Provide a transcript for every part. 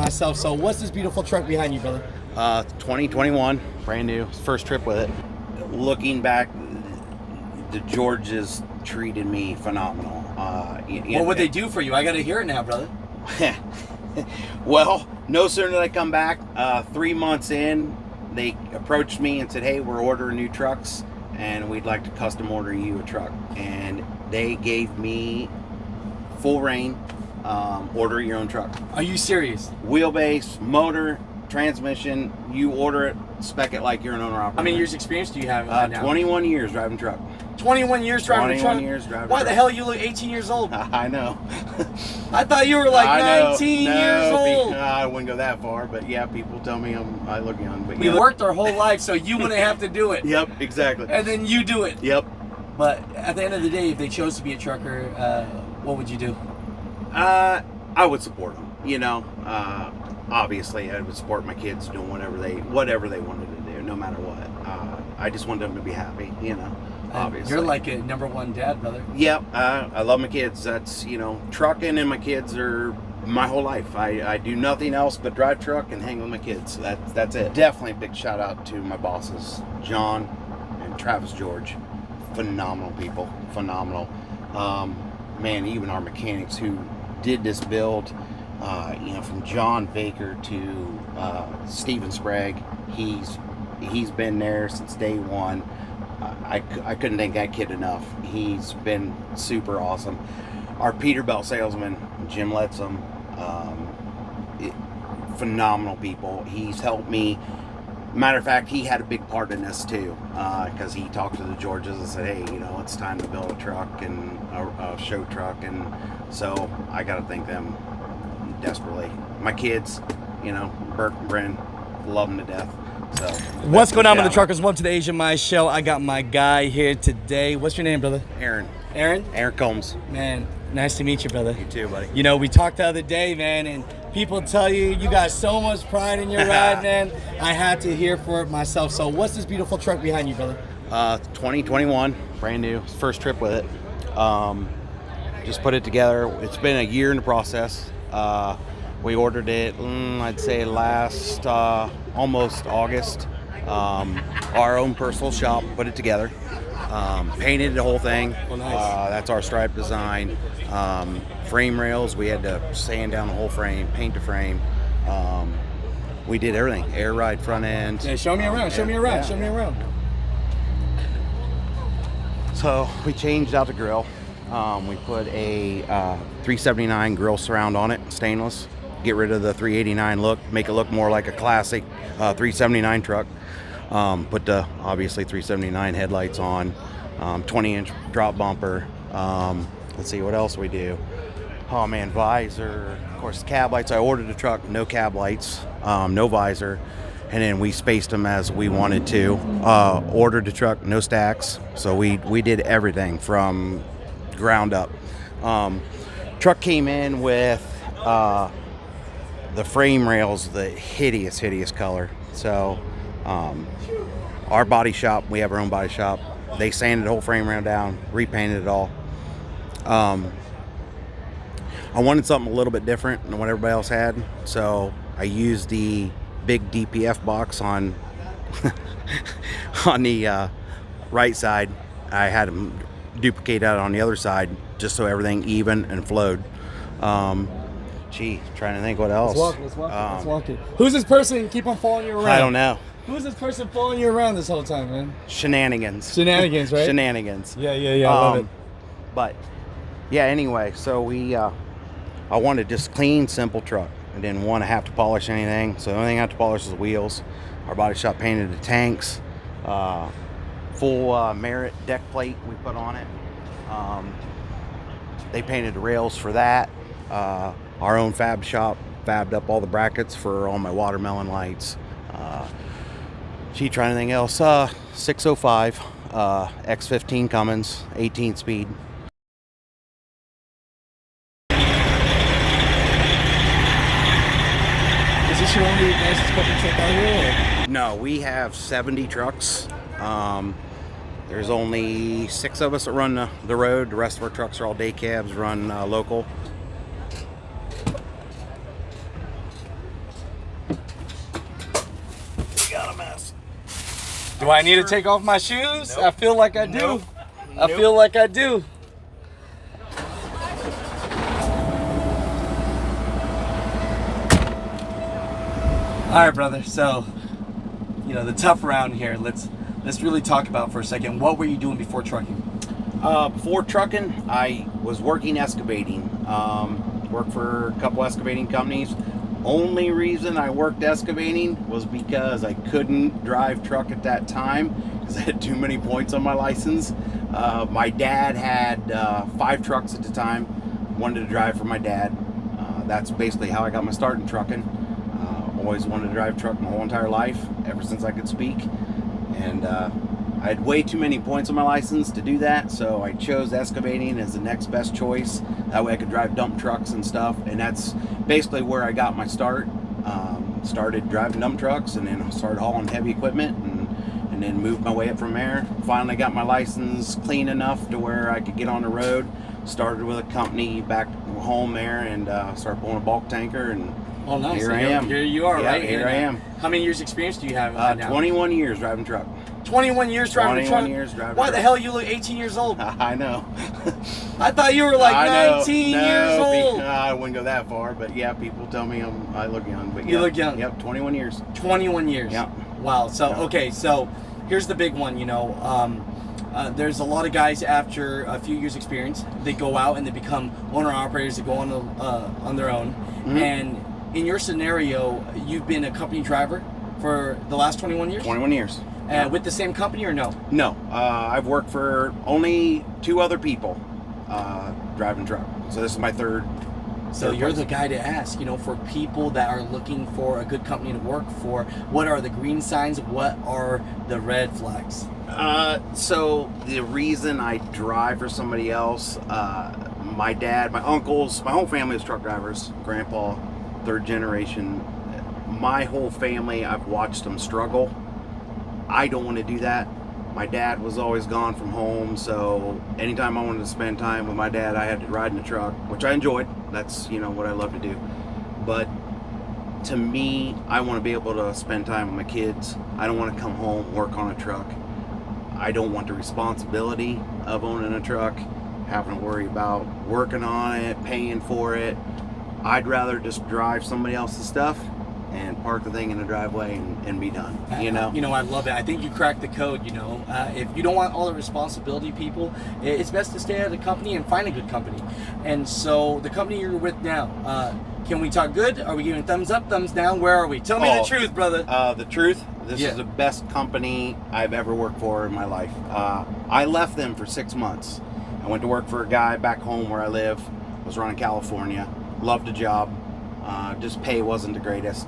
myself. So what's this beautiful truck behind you, brother? 2021, brand new, first trip with it. Looking back, the Georges treated me phenomenal. What would they do for you? I got to hear it now, brother. Well, no sooner did I come back, 3 months in, they approached me and said, hey, we're ordering new trucks and we'd like to custom order you a truck. And they gave me full reign, order your own truck. Are you serious? Wheelbase, motor, transmission, you order it, spec it like you're an owner-operator. How many years experience do you have now? 21 years driving truck. 21 years driving a truck? 21 years driving Why truck. the hell you look 18 years old? I know. I thought you were like 19 years old. I wouldn't go that far, but yeah, people tell me I look young. But We yeah. worked our whole life so you wouldn't have to do it. Yep, exactly. And then you do it. Yep. But at the end of the day, if they chose to be a trucker, what would you do? I would support them. You know, obviously, I would support my kids doing whatever they wanted to do, no matter what. I just want them to be happy. You know, obviously. You're like a #1 dad, brother. Yep. I love my kids. That's, you know, trucking and my kids are my whole life. I do nothing else but drive truck and hang with my kids. That's it. Definitely a big shout out to my bosses, John and Travis George. Phenomenal people. Phenomenal. Man, even our mechanics who did this build, you know, from John Baker to Steven Sprague, he's been there since day one. I couldn't thank that kid enough. He's been super awesome. Our Peterbilt salesman, Jim Letzum, phenomenal people. He's helped me. Matter of fact, he had a big part in this too, because he talked to the Georges and said, hey, you know, it's time to build a truck and a show truck. And so I got to thank them desperately. My kids, you know, Bert and Bryn, love them to death. So what's going on with the truckers? Welcome to the Asian My Show. I got my guy here today. What's your name, brother? Aaron. Aaron? Aaron Combs. Man, nice to meet you, brother. You too, buddy. You know, we talked the other day, man, and people tell you got so much pride in your ride, man. I had to hear for it myself. So what's this beautiful truck behind you, brother? 2021, brand new, first trip with it. Just put it together. It's been a year in the process. We ordered it, I'd say last almost August. Our own personal shop put it together. Painted the whole thing. Oh, nice. That's our stripe design. Frame rails, we had to sand down the whole frame, paint the frame. We did everything. Air ride front end. Yeah, show me around. Show me around. Yeah. Show me around. So we changed out the grill. We put a 379 grill surround on it, stainless. Get rid of the 389 look, make it look more like a classic 379 truck. Put the obviously 379 headlights on, 20-inch drop bumper. Let's see what else we do. Oh man, visor, of course, cab lights. I ordered a truck, no cab lights, no visor, and then we spaced them as we wanted to. Ordered the truck, no stacks, so we did everything from ground up. Truck came in with the frame rails, the hideous color. So our body shop, we have our own body shop. They sanded the whole frame rail down, repainted it all. I wanted something a little bit different than what everybody else had, so I used the big DPF box on on the right side. I had them duplicate that on the other side just so everything even and flowed. Gee, trying to think what else. Let's walk it. Who's this person keep on following you around? I don't know. Who's this person following you around this whole time, man? Shenanigans, right? Shenanigans. Yeah, I love it. But yeah, anyway, so I wanted just clean, simple truck. I didn't want to have to polish anything, so the only thing I had to polish was the wheels. Our body shop painted the tanks, full Merit deck plate we put on it. They painted the rails for that. Our own fab shop fabbed up all the brackets for all my watermelon lights. Trying anything else? 605 X15 Cummins, 18 speed. Is this your only nicest fucking truck out here? Or? No, we have 70 trucks. There's only 6 of us that run the road. The rest of our trucks are all day cabs, run local. What a mess. Do I need to take off my shoes? Nope. I feel like I do. Nope. I feel like I do. All right, brother. So, you know, the tough round here. Let's really talk about for a second. What were you doing before trucking? Before trucking, I was working excavating. Worked for a couple excavating companies. Only reason I worked excavating was because I couldn't drive truck at that time because I had too many points on my license. My dad had 5 trucks at the time. Wanted to drive for my dad. That's basically how I got my start in trucking. Always wanted to drive truck my whole entire life, ever since I could speak. And I had way too many points on my license to do that, so I chose excavating as the next best choice. That way I could drive dump trucks and stuff, and that's basically where I got my start. Started driving dump trucks, and then started hauling heavy equipment, and then moved my way up from there. Finally got my license clean enough to where I could get on the road. Started with a company back home there, and started pulling a bulk tanker, and Oh, nice. here I am. Here you are, yeah, right? Here I am. How many years experience do you have now? 21 years driving truck. 21 years driving a truck? 21 years driving Why truck. the hell you look 18 years old? I know. I thought you were like I know. 19 No, years old. I wouldn't go that far, but yeah, people tell me I look young. But You yeah, look young. Yep, 21 years. 21 years. Yeah. Wow. So, Yeah. okay, so here's the big one, you know. There's a lot of guys after a few years experience, they go out and they become owner operators, they go on their own. Mhm. And in your scenario, you've been a company driver for the last 21 years? 21 years. With the same company or no? No, I've worked for only 2 other people driving truck. So this is my third. So third you're place. the guy to ask, you know, for people that are looking for a good company to work for, what are the green signs? What are the red flags? So the reason I drive for somebody else, my dad, my uncles, my whole family is truck drivers. Grandpa, 3rd generation. My whole family, I've watched them struggle. I don't want to do that. My dad was always gone from home, so anytime I wanted to spend time with my dad, I had to ride in the truck, which I enjoyed. That's, you know, what I love to do. But to me, I want to be able to spend time with my kids. I don't want to come home, work on a truck. I don't want the responsibility of owning a truck, having to worry about working on it, paying for it. I'd rather just drive somebody else's stuff and park the thing in the driveway and be done, you know? You know, I love it. I think you cracked the code, you know. If you don't want all the responsibility, people, it's best to stay at a company and find a good company. And so the company you're with now, can we talk good? Are we giving thumbs up, thumbs down? Where are we? Tell me the truth, brother. The truth, this Yeah. is the best company I've ever worked for in my life. I left them for 6 months. I went to work for a guy back home where I live. Was running California. Loved the job. Just pay wasn't the greatest.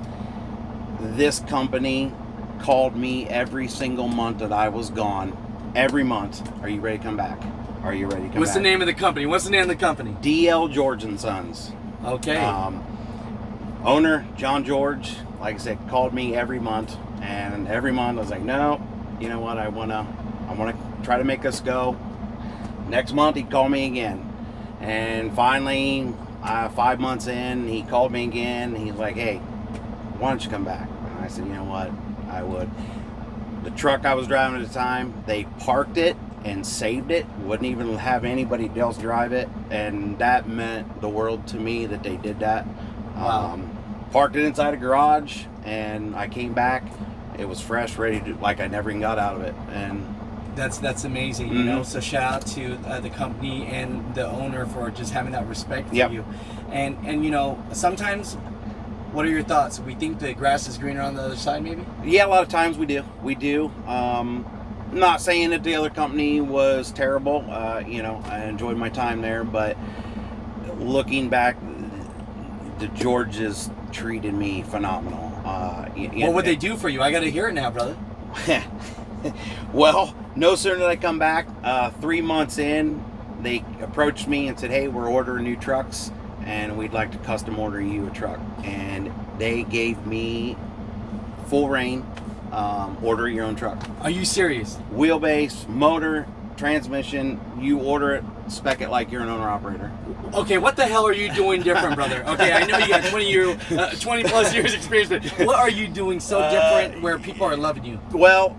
This company called me every single month that I was gone. Every month. Are you ready to come back? Are you ready to come What's back? the name of the company? What's the name of the company? DL George and Sons. Okay. Owner John George, like I said, called me every month, and every month I was like, no, you know what? I wanna try to make us go. Next month he'd call me again, and finally, 5 months in, he called me again. He's like, hey, why don't you come back? And I said, you know what? I would. The truck I was driving at the time, they parked it and saved it. Wouldn't even have anybody else drive it, and that meant the world to me that they did that. Wow. Parked it inside a garage, and I came back. It was fresh, ready to, like I never even got out of it. And That's amazing, you know. So shout out to the company and the owner for just having that respect for Yep. you. And you know, sometimes, what are your thoughts? We think the grass is greener on the other side, maybe. yeah, a lot of times we do. Not saying that the other company was terrible. You know, I enjoyed my time there, but looking back, the Georges treated me phenomenal. What would they do for you? I got to hear it now, brother. Well, no sooner did I come back, 3 months in, they approached me and said, hey, we're ordering new trucks and we'd like to custom order you a truck. And they gave me full reign, order your own truck. Are you serious? Wheelbase, motor, transmission. You order it, spec it like you're an owner operator. Okay, what the hell are you doing different, brother? Okay, I know you got 20 plus years experience, but what are you doing so different where people are loving you? Well,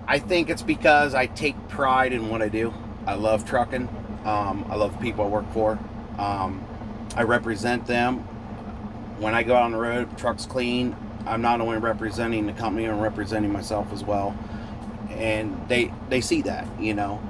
I think it's because I take pride in what I do. I love trucking. I love the people I work for. I represent them. When I go out on the road, the truck's clean. I'm not only representing the company, I'm representing myself as well. And they see that, you know.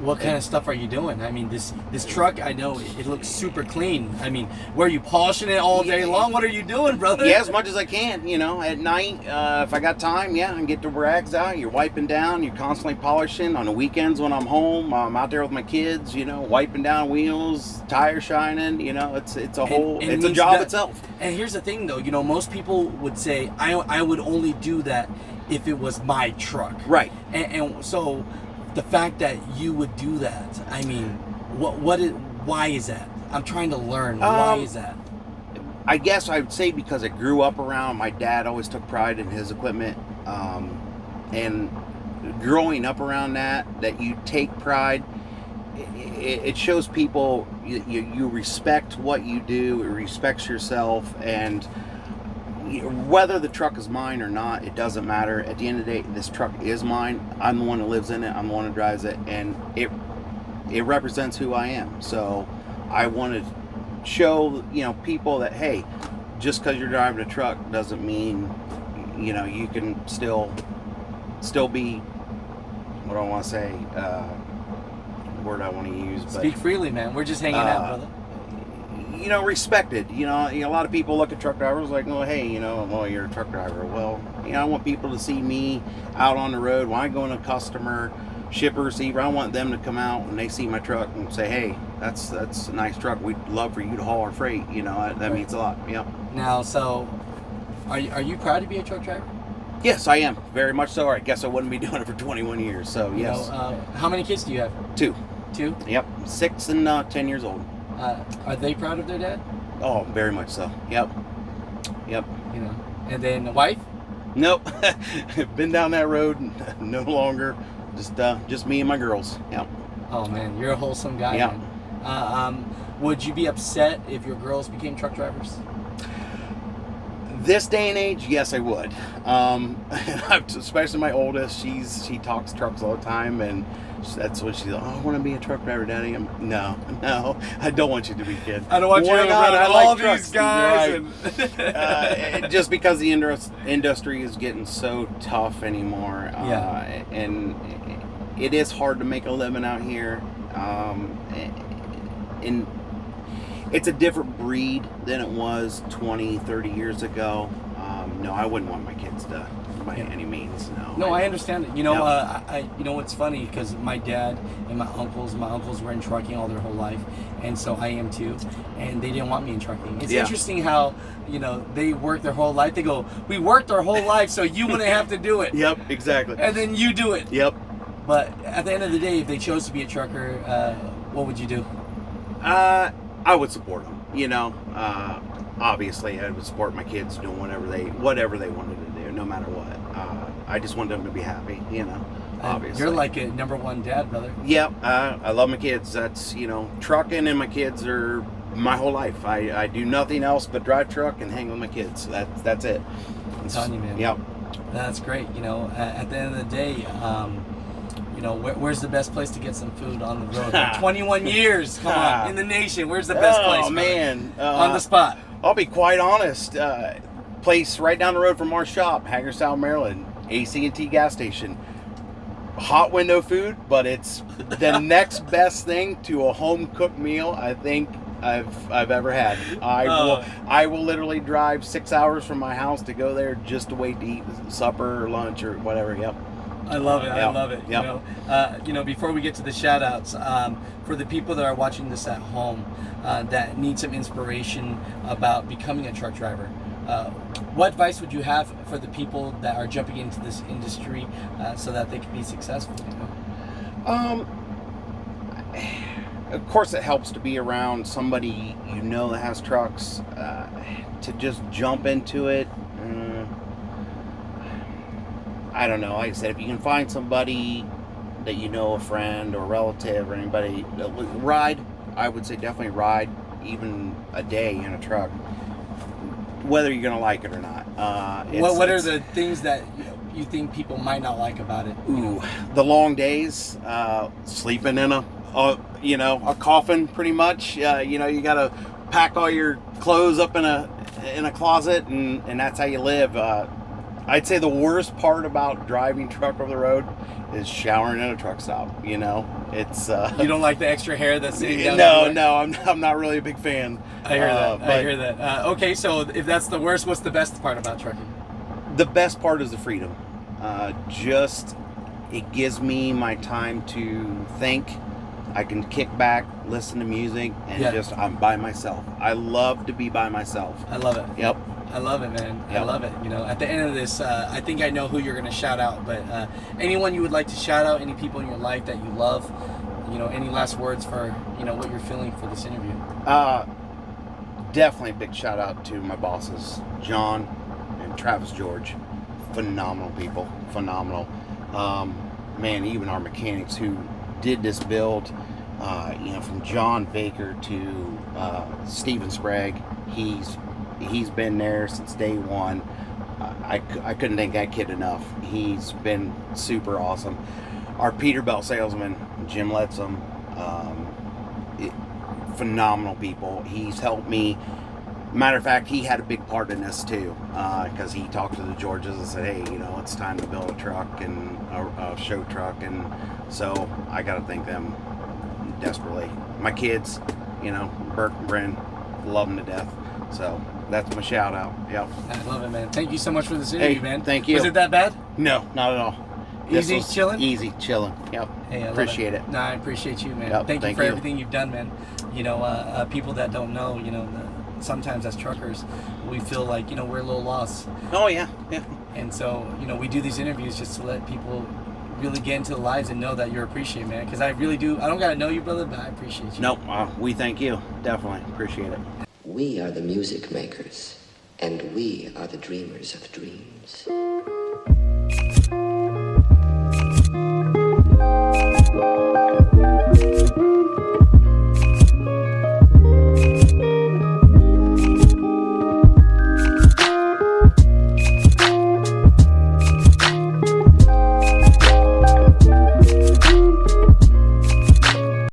What kind of stuff are you doing? I mean, this truck, I know it looks super clean. I mean, were you polishing it all day long? What are you doing, brother? Yeah, as much as I can, you know. At night, if I got time, yeah, I can get the rags out. You're wiping down. You're constantly polishing. On the weekends when I'm home, I'm out there with my kids, you know, wiping down wheels, tire shining. You know, it's a it's a job itself. And here's the thing, though. You know, most people would say, I would only do that if it was my truck. Right. And so the fact that you would do that, I mean, why is that? I'm trying to learn. Why is that? I guess I would say because I grew up around, my dad always took pride in his equipment. And growing up around that you take pride, it shows people you respect what you do, it respects yourself, and whether the truck is mine or not, it doesn't matter. At the end of the day, this truck is mine. I'm the one that lives in it. I'm the one that drives it, and it represents who I am. So I want to show, you know, people that, hey, just because you're driving a truck doesn't mean, you know, you can still be, what do I want to say, word I want to use, but speak freely, man. We're just hanging out, brother. You know, respected. You know, a lot of people look at truck drivers like, oh, hey, you know, well, you're a truck driver. Well, you know, I want people to see me out on the road. When I go in a customer, shipper, receiver, I want them to come out and they see my truck and say, hey, that's a nice truck. We'd love for you to haul our freight. You know, that means a lot. Yep. Now, so are you proud to be a truck driver? Yes, I am. Very much so. I guess I wouldn't be doing it for 21 years. So, yes. You know, how many kids do you have? 2. 2? Yep. 6 and 10 years old. Are they proud of their dad? Oh, very much so. Yep. You know, and then the wife? Nope. Been down that road. No longer. Just me and my girls. Yep. Oh man, you're a wholesome guy. Yeah. Man. Would you be upset if your girls became truck drivers? This day and age, yes, I would. Especially my oldest. She talks trucks all the time, and that's what she's like, oh, I want to be a truck driver, Daddy. No, I don't want you to be, kid. I don't want you to be all these guys. Right. Just because the industry is getting so tough anymore. And it is hard to make a living out here. And it's a different breed than it was 20, 30 years ago. No, I wouldn't want my kids to, by any means. No, I understand it. You know, you know what's funny, because my dad and my uncles were in trucking all their whole life, and so I am too. And they didn't want me in trucking. It's interesting how, you know, they work their whole life. They go, we worked our whole life, so you wouldn't have to do it. Yep, exactly. And then you do it. Yep. But at the end of the day, if they chose to be a trucker, what would you do? I would support them. You know, obviously, I would support my kids doing whatever they wanted to do, no matter what. I just want them to be happy. You know, obviously. You're like a number one dad, brother. Yep. I love my kids. That's, you know, trucking and my kids are my whole life. I do nothing else but drive truck and hang with my kids. That's it. I'm telling you, man. Yep. That's great. You know, at the end of the day, you know, where's the best place to get some food on the road? 21 years, come on, in the nation. Where's the best place? Oh, man. On the spot. I'll be quite honest. Place right down the road from our shop, Hagerstown, Maryland, AC&T gas station. Hot window food, but it's the next best thing to a home-cooked meal I think I've ever had. I will literally drive 6 hours from my house to go there just to wait to eat supper or lunch or whatever. Yep. I love it. Yep. I love it. Yep. You know, before we get to the shout outs, for the people that are watching this at home that need some inspiration about becoming a truck driver, what advice would you have for the people that are jumping into this industry so that they can be successful? You know? Of course, it helps to be around somebody you know that has trucks. To just jump into it, I don't know. Like I said, if you can find somebody that you know, a friend or relative or anybody, ride. I would say definitely ride even a day in a truck, whether you're gonna like it or not. What are the things that you think people might not like about it? Ooh, the long days, sleeping in a coffin, pretty much. You gotta pack all your clothes up in a closet, and that's how you live. I'd say the worst part about driving truck over the road is showering in a truck stop. It's you don't like the extra hair that's sitting down. No, I'm not really a big fan. I hear that. Okay, so if that's the worst, what's the best part about trucking? The best part is the freedom. Just it gives me my time to think. I can kick back, listen to music, and I'm by myself. I love to be by myself. I love it. Yep. I love it, man. Yep. I love it. At the end of this, I think I know who you're going to shout out, but anyone you would like to shout out, any people in your life that you love, any last words for, what you're feeling for this interview? Definitely a big shout out to my bosses, John and Travis George. Phenomenal people. Phenomenal. Man, even our mechanics who did this build, from John Baker to Steven Sprague, he's been there since day one. I couldn't thank that kid enough. He's been super awesome. Our Peterbilt salesman, Jim Letzum, phenomenal people. He's helped me. Matter of fact, he had a big part in this too, because he talked to the Georges and said, hey, it's time to build a truck and a show truck, and so I got to thank them desperately. My kids, Bert and Bryn, love them to death. So that's my shout out. Yep. I love it, man. Thank you so much for this interview, man. Thank you. Was it that bad? No, not at all. Easy chilling? Easy chilling. Yep. Hey, appreciate it. No, I appreciate you, man. Yep, thank you for everything you've done, man. People that don't know, sometimes as truckers, we feel like, we're a little lost. Oh, yeah. Yeah. And so, we do these interviews just to let people really get into the lives and know that you're appreciated, man. Because I really do. I don't got to know you, brother, but I appreciate you. Nope. We thank you. Definitely. Appreciate it. We are the music makers, and we are the dreamers of dreams.